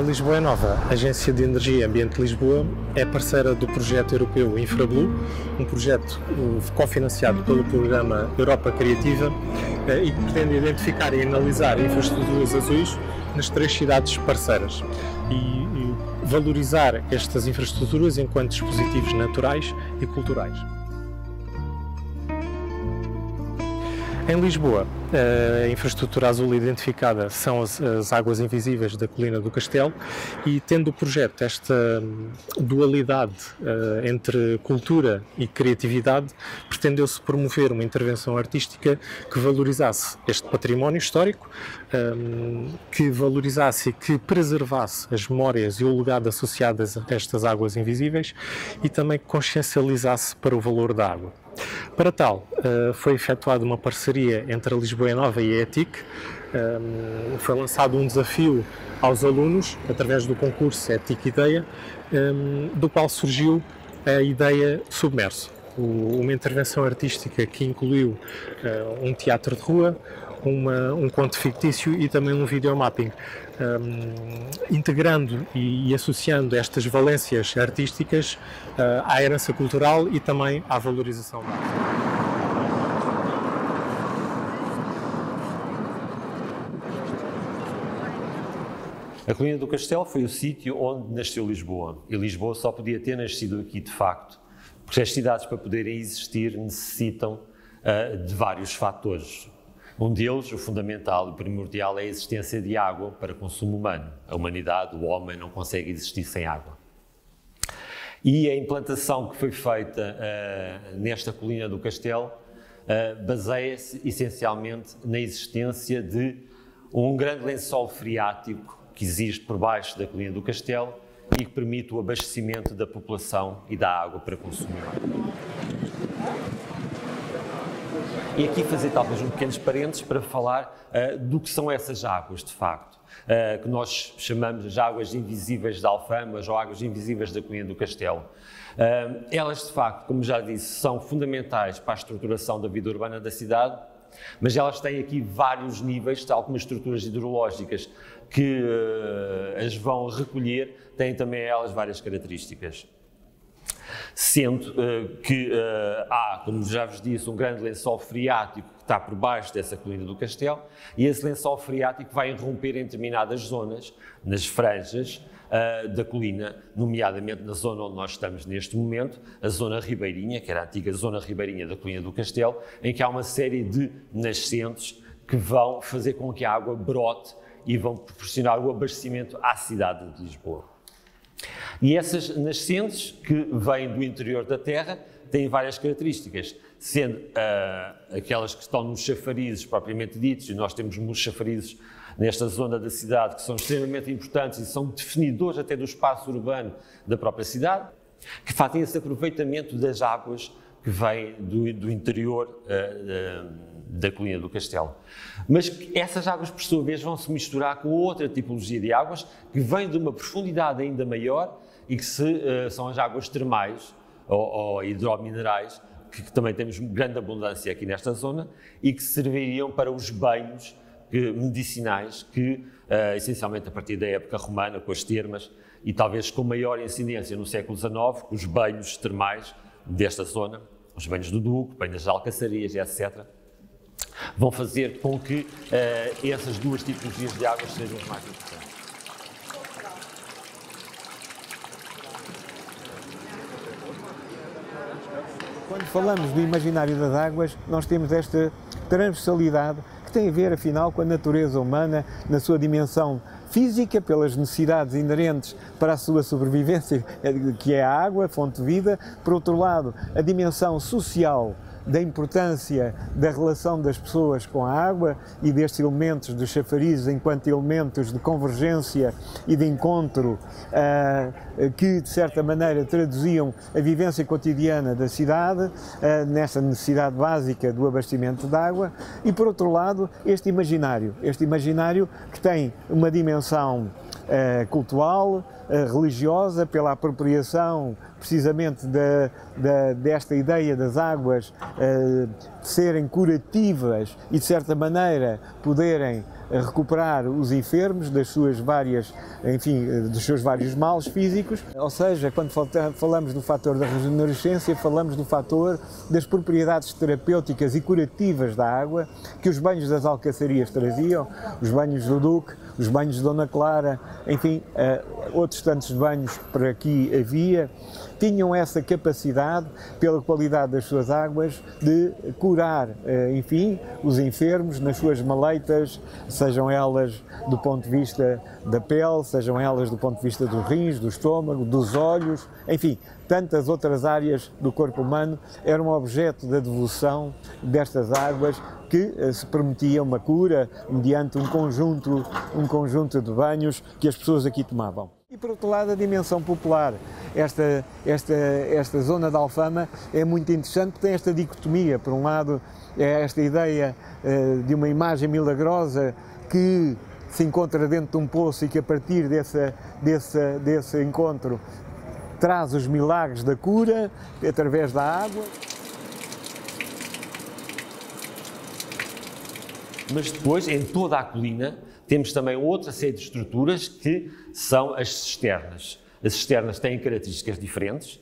Lisboa é Nova, a Agência de Energia e Ambiente de Lisboa, é parceira do projeto europeu InfraBlue, um projeto cofinanciado pelo programa Europa Criativa e que pretende identificar e analisar infraestruturas azuis nas 3 cidades parceiras e valorizar estas infraestruturas enquanto dispositivos naturais e culturais. Em Lisboa, a infraestrutura azul identificada são as águas invisíveis da Colina do Castelo e, tendo o projeto esta dualidade entre cultura e criatividade, pretendeu-se promover uma intervenção artística que valorizasse este património histórico, que valorizasse e que preservasse as memórias e o legado associados a estas águas invisíveis e também que consciencializasse para o valor da água. Para tal, foi efetuada uma parceria entre a Lisboa Nova e a ETIC. Foi lançado um desafio aos alunos, através do concurso ETIC Ideia, do qual surgiu a ideia Submerso, uma intervenção artística que incluiu um teatro de rua, um conto fictício e também um videomapping, integrando e associando estas valências artísticas à herança cultural e também à valorização da arte. A Colina do Castelo foi o sítio onde nasceu Lisboa, e Lisboa só podia ter nascido aqui de facto, porque as cidades, para poderem existir, necessitam de vários fatores. Um deles, o fundamental e primordial, é a existência de água para consumo humano. A humanidade, o homem, não consegue existir sem água. E a implantação que foi feita nesta Colina do Castelo baseia-se essencialmente na existência de um grande lençol freático que existe por baixo da Colina do Castelo e que permite o abastecimento da população e da água para consumo humano. E aqui fazer talvez um pequenos parênteses para falar do que são essas águas, de facto, que nós chamamos de águas invisíveis de Alfamas ou águas invisíveis da Colina do Castelo. Elas, de facto, como já disse, são fundamentais para a estruturação da vida urbana da cidade, mas elas têm aqui vários níveis, tal como as estruturas hidrológicas que as vão recolher, têm também elas várias características. Sendo que há, como já vos disse, um grande lençol freático que está por baixo dessa Colina do Castelo, e esse lençol freático vai irromper em determinadas zonas, nas franjas da colina, nomeadamente na zona onde nós estamos neste momento, a zona ribeirinha, que era a antiga zona ribeirinha da Colina do Castelo, em que há uma série de nascentes que vão fazer com que a água brote e vão proporcionar o abastecimento à cidade de Lisboa. E essas nascentes que vêm do interior da terra têm várias características, sendo aquelas que estão nos chafarizes propriamente ditos, e nós temos muitos chafarizes nesta zona da cidade que são extremamente importantes e são definidores até do espaço urbano da própria cidade, que fazem esse aproveitamento das águas que vêm do interior da Colina do Castelo. Mas essas águas, por sua vez, vão se misturar com outra tipologia de águas que vêm de uma profundidade ainda maior e que são as águas termais ou hidrominerais, que também temos grande abundância aqui nesta zona e que serviriam para os banhos medicinais que, essencialmente a partir da época romana, com as termas e talvez com maior incidência no século XIX, com os banhos termais desta zona, os banhos do Duque, banhos das Alcaçarias, etc., vão fazer com que essas duas tipologias de águas sejam as mais importantes. Quando falamos do imaginário das águas, nós temos esta transversalidade que tem a ver, afinal, com a natureza humana na sua dimensão física, pelas necessidades inerentes para a sua sobrevivência, que é a água, a fonte de vida. Por outro lado, a dimensão social da importância da relação das pessoas com a água e destes elementos dos chafarizes enquanto elementos de convergência e de encontro que, de certa maneira, traduziam a vivência cotidiana da cidade, nesta necessidade básica do abastecimento de água. E, por outro lado, este imaginário que tem uma dimensão cultural, religiosa, pela apropriação precisamente desta ideia das águas serem curativas e, de certa maneira, poderem recuperar os enfermos das suas várias, enfim, dos seus vários males físicos. Ou seja, quando falamos do fator da rejuvenescência, falamos do fator das propriedades terapêuticas e curativas da água que os banhos das alcaçarias traziam, os banhos do Duque, os banhos de Dona Clara, enfim, outros tantos banhos que por aqui havia, tinham essa capacidade, pela qualidade das suas águas, de curar, enfim, os enfermos nas suas maleitas, sejam elas do ponto de vista da pele, sejam elas do ponto de vista dos rins, do estômago, dos olhos, enfim, tantas outras áreas do corpo humano eram objeto da devoção destas águas que se prometia uma cura mediante um conjunto de banhos que as pessoas aqui tomavam. E por outro lado, a dimensão popular. Esta zona de Alfama é muito interessante porque tem esta dicotomia. Por um lado, é esta ideia de uma imagem milagrosa que se encontra dentro de um poço e que a partir desse encontro traz os milagres da cura através da água. Mas depois, em toda a colina, temos também outra série de estruturas que são as cisternas. As cisternas têm características diferentes,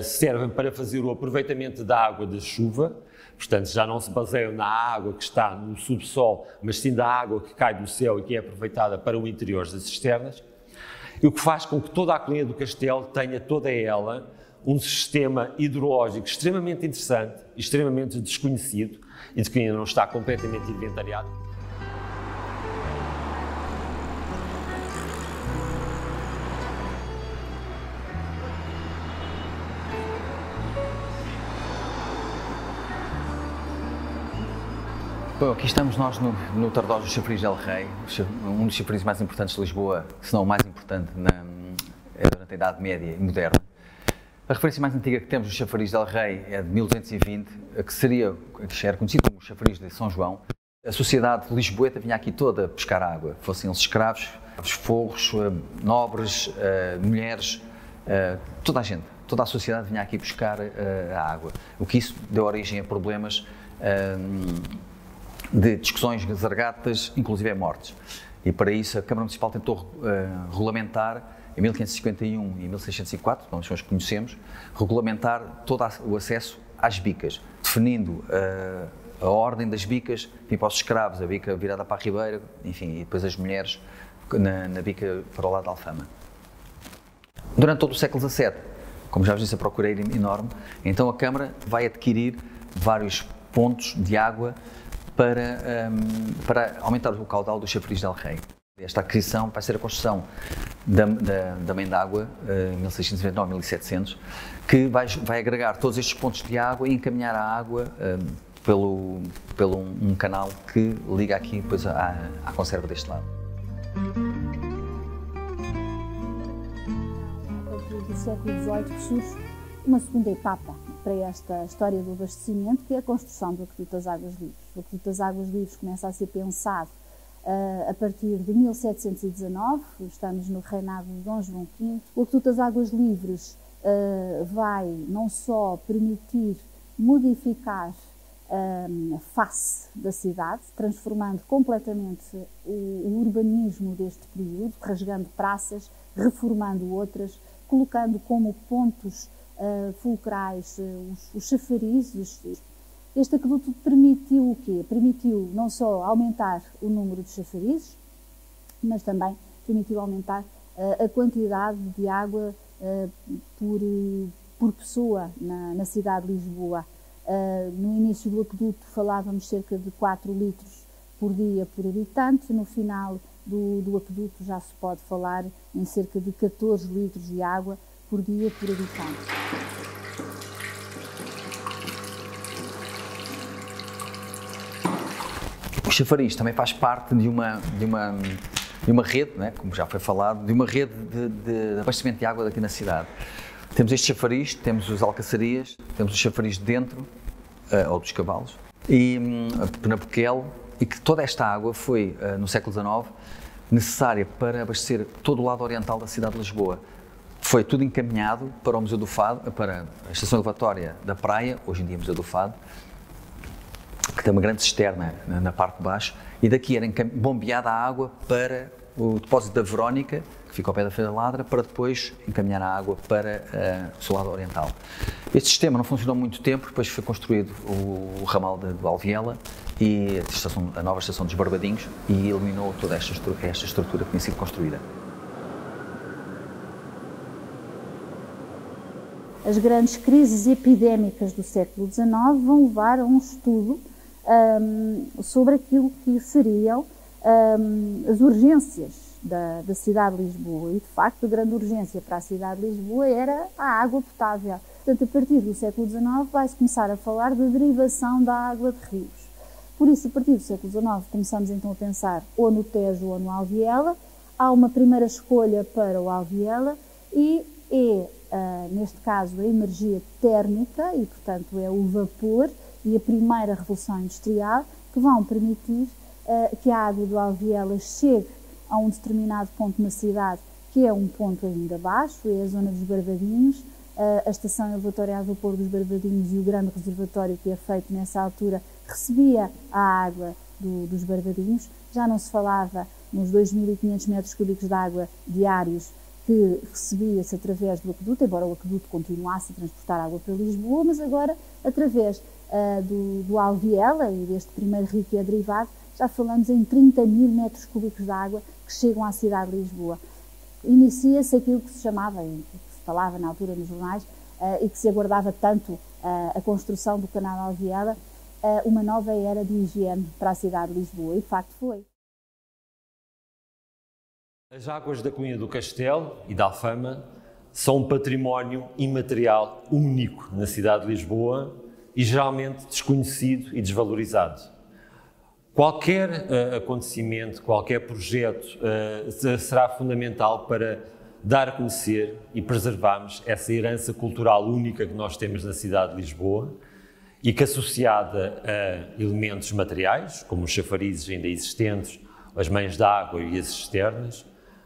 servem para fazer o aproveitamento da água da chuva, portanto já não se baseiam na água que está no subsolo, mas sim da água que cai do céu e que é aproveitada para o interior das cisternas, e o que faz com que toda a colina do Castelo tenha toda ela um sistema hidrológico extremamente interessante, extremamente desconhecido e de que ainda não está completamente inventariado. Bom, aqui estamos nós no Tardós do Chafariz del Rei, um dos chafarizes mais importantes de Lisboa, se não o mais importante durante a Idade Média e Moderna. A referência mais antiga que temos do Chafariz del Rei é de 1220, que era conhecido como o Chafariz de São João. A sociedade lisboeta vinha aqui toda pescar água, fossem eles escravos, forros, nobres, mulheres, toda a gente, toda a sociedade vinha aqui buscar a água. O que isso deu origem a problemas de discussões zargatas, inclusive mortes. E para isso a Câmara Municipal tentou regulamentar, em 1551 e 1604, nós os conhecemos, regulamentar todo o acesso às bicas, definindo a ordem das bicas, tipo aos escravos, a bica virada para a ribeira, enfim, e depois as mulheres na bica para o lado da Alfama. Durante todo o século XVII, como já vos disse, a procura era enorme, então a Câmara vai adquirir vários pontos de água para aumentar o caudal do Chafariz del Rei. Esta aquisição vai ser a construção da Mãe d'Água, em 1699-1700, que vai agregar todos estes pontos de água e encaminhar a água pelo um canal que liga aqui depois à conserva deste lado. A partir do século XVIII surge uma segunda etapa para esta história do abastecimento, que é a construção do Aqueduto das Águas Livres. O Aqueduto das Águas Livres começa a ser pensado a partir de 1719, estamos no reinado de Dom João V. O Aqueduto das Águas Livres vai não só permitir modificar a face da cidade, transformando completamente o urbanismo deste período, rasgando praças, reformando outras, colocando como pontos fulcrais os chafarizes. Este aqueduto permitiu o quê? Permitiu não só aumentar o número de chafarizes, mas também permitiu aumentar a quantidade de água por pessoa na cidade de Lisboa. No início do aqueduto falávamos cerca de 4 litros por dia por habitante, no final do aqueduto já se pode falar em cerca de 14 litros de água por dia por habitante. O chafariz também faz parte de uma rede, né, como já foi falado, de uma rede de abastecimento de água aqui na cidade. Temos este chafariz, temos as alcaçarias, temos o chafariz de dentro, ou dos cavalos, e a Penapoquel, e que toda esta água foi, no século XIX, necessária para abastecer todo o lado oriental da cidade de Lisboa. Foi tudo encaminhado para o Museu do Fado, para a estação elevatória da praia, hoje em dia Museu do Fado, que tem uma grande cisterna na parte de baixo, e daqui era bombeada a água para o depósito da Verónica, que fica ao pé da Feira da Ladra, para depois encaminhar a água para o seu lado oriental. Este sistema não funcionou muito tempo, depois foi construído o ramal do Alviela e a nova estação dos Barbadinhos, e eliminou toda esta estrutura que tinha sido construída. As grandes crises epidémicas do século XIX vão levar a um estudo sobre aquilo que seriam as urgências da cidade de Lisboa, e de facto a grande urgência para a cidade de Lisboa era a água potável. Portanto, a partir do século XIX vai-se começar a falar da derivação da água de rios. Por isso, a partir do século XIX começamos então a pensar ou no Tejo ou no Alviela. Há uma primeira escolha para o Alviela e neste caso a energia térmica e portanto é o vapor e a primeira revolução industrial que vão permitir que a água do Alviela chegue a um determinado ponto na cidade, que é um ponto ainda baixo, é a zona dos Barbadinhos, a estação elevatória a vapor dos Barbadinhos e o grande reservatório que é feito nessa altura recebia a água dos Barbadinhos. Já não se falava nos 2.500 metros cúbicos de água diários que recebia-se através do aqueduto, embora o aqueduto continuasse a transportar água para Lisboa, mas agora através do Alviela e deste primeiro rio que é derivado, já falamos em 30.000 metros cúbicos de água que chegam à cidade de Lisboa. Inicia-se aquilo que se chamava, e que se falava na altura nos jornais, e que se aguardava tanto a construção do canal Alviela, uma nova era de higiene para a cidade de Lisboa, e de facto foi. As águas da Cunha do Castelo e da Alfama são um património imaterial único na cidade de Lisboa e geralmente desconhecido e desvalorizado. Qualquer acontecimento, qualquer projeto será fundamental para dar a conhecer e preservarmos essa herança cultural única que nós temos na cidade de Lisboa e que, associada a elementos materiais, como os chafarizes ainda existentes, as mães de água e as cisternas,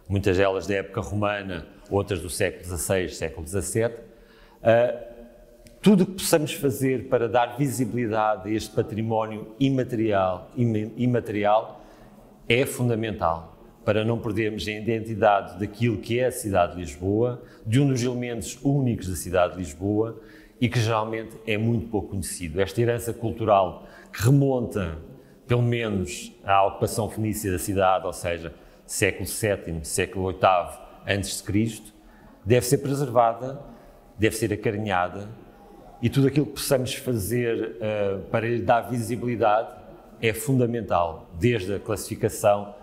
muitas delas da época romana, outras do século XVI, século XVII, tudo o que possamos fazer para dar visibilidade a este património imaterial é fundamental para não perdermos a identidade daquilo que é a cidade de Lisboa, de um dos elementos únicos da cidade de Lisboa e que geralmente é muito pouco conhecido. Esta herança cultural que remonta, pelo menos, à ocupação fenícia da cidade, ou seja, século VII, século VIII a.C., deve ser preservada, deve ser acarinhada, e tudo aquilo que possamos fazer para lhe dar visibilidade é fundamental, desde a classificação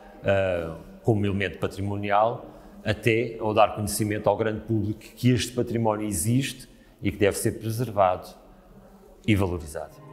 como elemento patrimonial até ao dar conhecimento ao grande público que este património existe e que deve ser preservado e valorizado.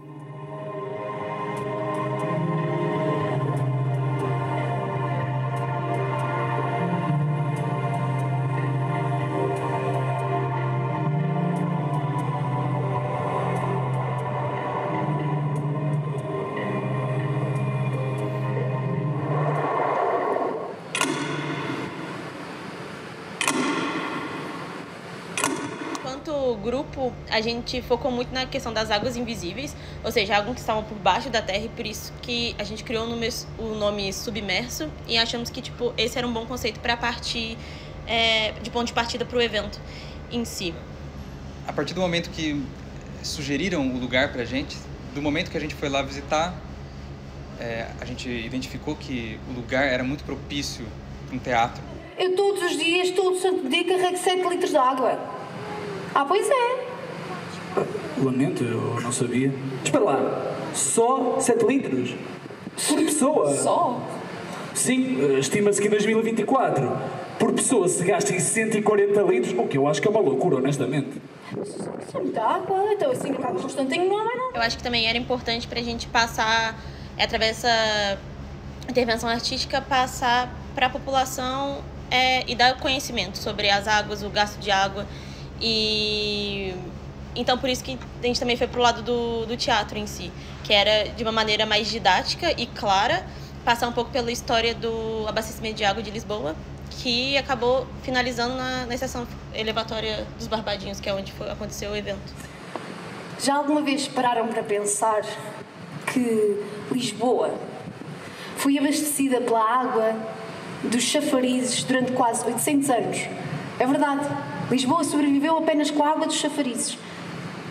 Grupo, a gente focou muito na questão das águas invisíveis, ou seja, águas que estavam por baixo da terra, e por isso que a gente criou o nome submerso, e achamos que esse era um bom conceito para partir de ponto de partida para o evento em si. A partir do momento que sugeriram o lugar para a gente, do momento que a gente foi lá visitar, a gente identificou que o lugar era muito propício para um teatro. Eu todos os dias, todo santo dia, carrego 7 litros de água. Ah, pois é. Lamento, eu não sabia. Espera lá, só 7 litros? Por pessoa? Só? Sim, estima-se que em 2024, por pessoa, se gastem 140 litros, o que eu acho que é uma loucura, honestamente. Isso é muita água, então assim, no carro constantinho não é mais nada. Eu acho que também era importante para a gente passar, através dessa intervenção artística, passar para a população e dar conhecimento sobre as águas, o gasto de água. E então por isso que a gente também foi pro lado do teatro em si, que era de uma maneira mais didática e clara, passar um pouco pela história do abastecimento de água de Lisboa, que acabou finalizando na estação elevatória dos Barbadinhos, que é onde aconteceu o evento. Já alguma vez pararam para pensar que Lisboa foi abastecida pela água dos chafarizes durante quase 800 anos. É verdade, Lisboa sobreviveu apenas com a água dos chafarizes.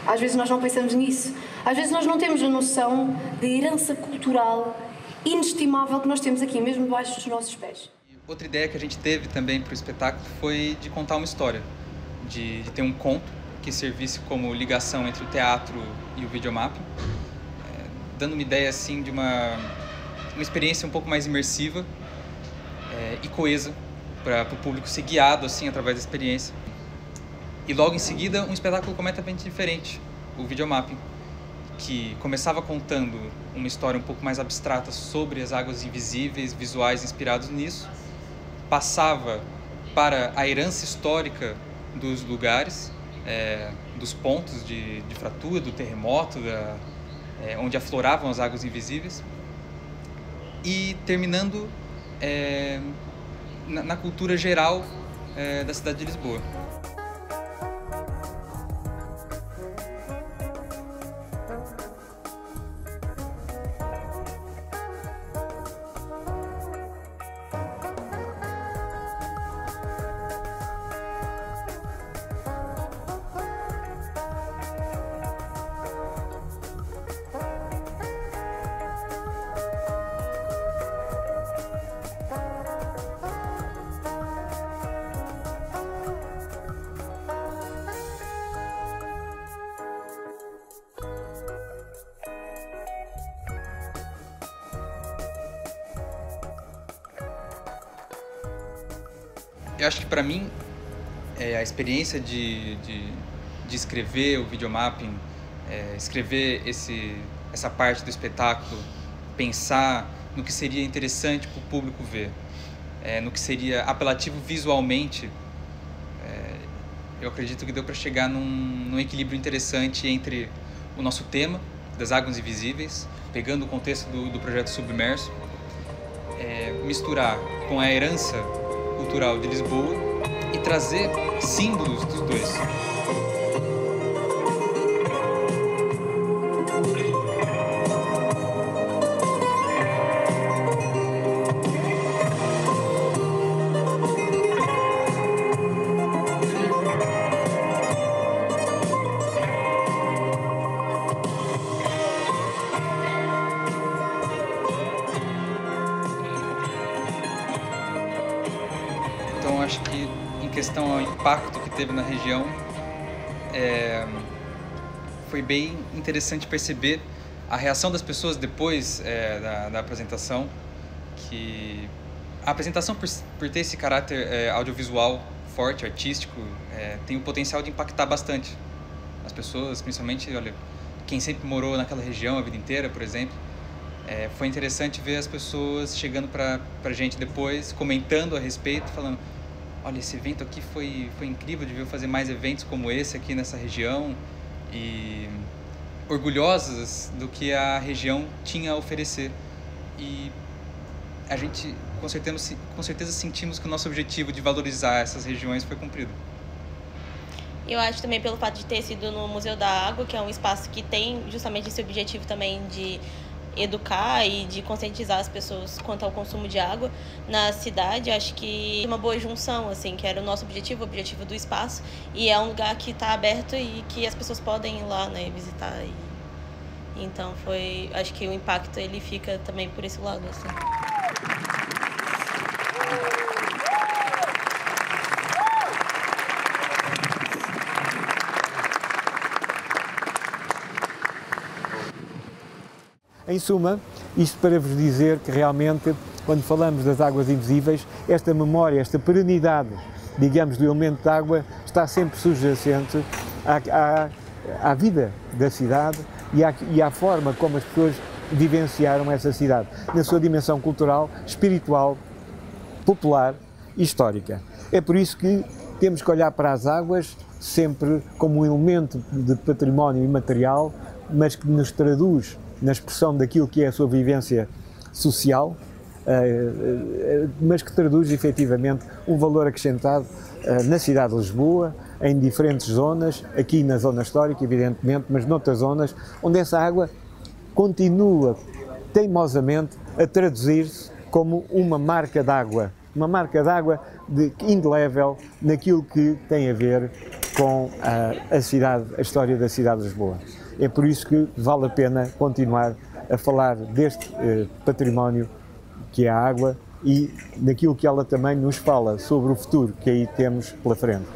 Às vezes nós não pensamos nisso. Às vezes nós não temos a noção da herança cultural inestimável que nós temos aqui, mesmo debaixo dos nossos pés. Outra ideia que a gente teve também para o espetáculo foi de contar uma história, de ter um conto que servisse como ligação entre o teatro e o videomapping, dando uma ideia assim de uma experiência um pouco mais imersiva e coesa para o público ser guiado assim através da experiência. E logo em seguida um espetáculo completamente diferente, o videomapping, que começava contando uma história um pouco mais abstrata sobre as águas invisíveis, visuais inspirados nisso, passava para a herança histórica dos lugares, dos pontos de fratura, do terremoto, onde afloravam as águas invisíveis, e terminando na cultura geral da cidade de Lisboa. Eu acho que para mim a experiência de escrever o videomapping, escrever essa parte do espetáculo, pensar no que seria interessante para o público ver, no que seria apelativo visualmente, eu acredito que deu para chegar num equilíbrio interessante entre o nosso tema das águas invisíveis, pegando o contexto do projeto Submerso, misturar com a herança cultural de Lisboa e trazer símbolos dos dois. Então, acho que, em questão ao impacto que teve na região, foi bem interessante perceber a reação das pessoas depois da apresentação, que a apresentação, por ter esse caráter audiovisual forte, artístico, tem o potencial de impactar bastante as pessoas, principalmente, olha, quem sempre morou naquela região a vida inteira, por exemplo. Foi interessante ver as pessoas chegando para a gente depois, comentando a respeito, falando: olha, esse evento aqui foi incrível, devia fazer mais eventos como esse aqui nessa região, e orgulhosas do que a região tinha a oferecer. E a gente, com certeza sentimos que o nosso objetivo de valorizar essas regiões foi cumprido. Eu acho também pelo fato de ter sido no Museu da Água, que é um espaço que tem justamente esse objetivo também de educar e de conscientizar as pessoas quanto ao consumo de água na cidade. Acho que é uma boa junção, assim, que era o nosso objetivo, o objetivo do espaço, e é um lugar que está aberto e que as pessoas podem ir lá, né, visitar. Então acho que o impacto ele fica também por esse lado, assim. Em suma, isto para vos dizer que realmente, quando falamos das águas invisíveis, esta memória, esta perenidade, digamos, do elemento de água está sempre subjacente à vida da cidade e à forma como as pessoas vivenciaram essa cidade, na sua dimensão cultural, espiritual, popular e histórica. É por isso que temos que olhar para as águas sempre como um elemento de património imaterial, mas que nos traduz na expressão daquilo que é a sua vivência social, mas que traduz efetivamente um valor acrescentado na cidade de Lisboa, em diferentes zonas, aqui na zona histórica, evidentemente, mas noutras zonas, onde essa água continua teimosamente a traduzir-se como uma marca d'água indelével naquilo que tem a ver com a história da cidade de Lisboa. É por isso que vale a pena continuar a falar deste património que é a água e daquilo que ela também nos fala sobre o futuro que aí temos pela frente.